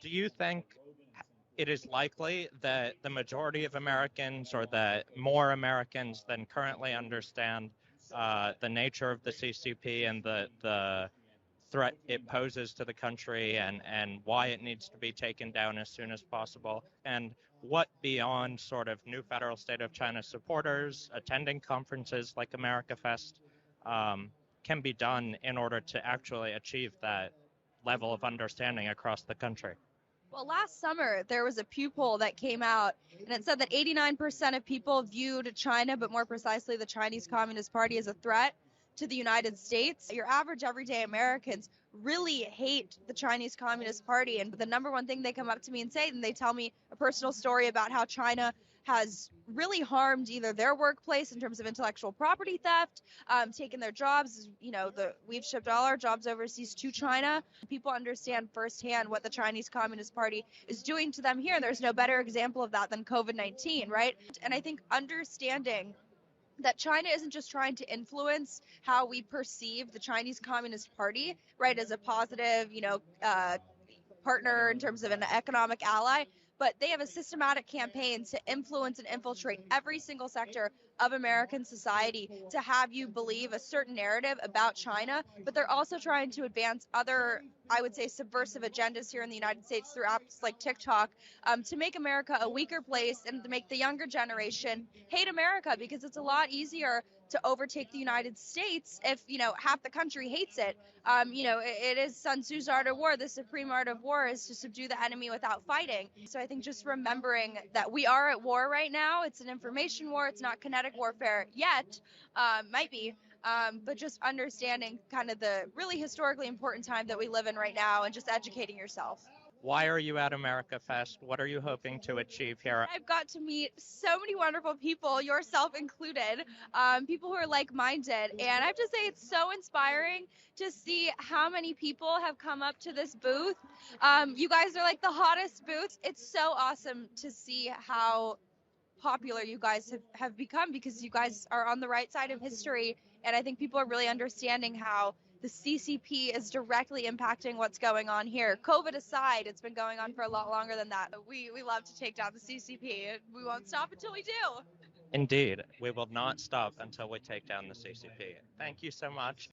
do you think it is likely that the majority of Americans, or that more Americans than currently understand the nature of the CCP and the threat it poses to the country, and why it needs to be taken down as soon as possible? And what, beyond sort of new federal state of China supporters attending conferences like AmericaFest, can be done in order to actually achieve that level of understanding across the country? Well, last summer, there was a Pew poll that came out, and it said that 89% of people viewed China, but more precisely the Chinese Communist Party, as a threat to the United States. Your average everyday Americans really hate the Chinese Communist Party, and the number one thing they come up to me and say, and they tell me a personal story about how China has really harmed either their workplace in terms of intellectual property theft, taken their jobs. We've shipped all our jobs overseas to China. People understand firsthand what the Chinese Communist Party is doing to them here. There's no better example of that than COVID-19, right? And I think understanding that China isn't just trying to influence how we perceive the Chinese Communist Party, right, as a positive, partner in terms of an economic ally, but they have a systematic campaign to influence and infiltrate every single sector of American society to have you believe a certain narrative about China. But they're also trying to advance other, I would say, subversive agendas here in the United States through apps like TikTok, to make America a weaker place and to make the younger generation hate America, because it's a lot easier to overtake the United States if, half the country hates it. It is Sun Tzu's art of war. The supreme art of war is to subdue the enemy without fighting. So I think just remembering that we are at war right now. It's an information war. It's not kinetic warfare yet. Might be. But just understanding kind of the really historically important time that we live in right now, and just educating yourself. Why are you at AmericaFest? What are you hoping to achieve here? I've got to meet so many wonderful people, yourself included, people who are like-minded. And I have to say, it's so inspiring to see how many people have come up to this booth. You guys are like the hottest booth. It's so awesome to see how popular you guys have become, because you guys are on the right side of history. And I think people are really understanding how the CCP is directly impacting what's going on here. COVID aside, it's been going on for a lot longer than that. We love to take down the CCP. We won't stop until we do. Indeed, we will not stop until we take down the CCP. Thank you so much.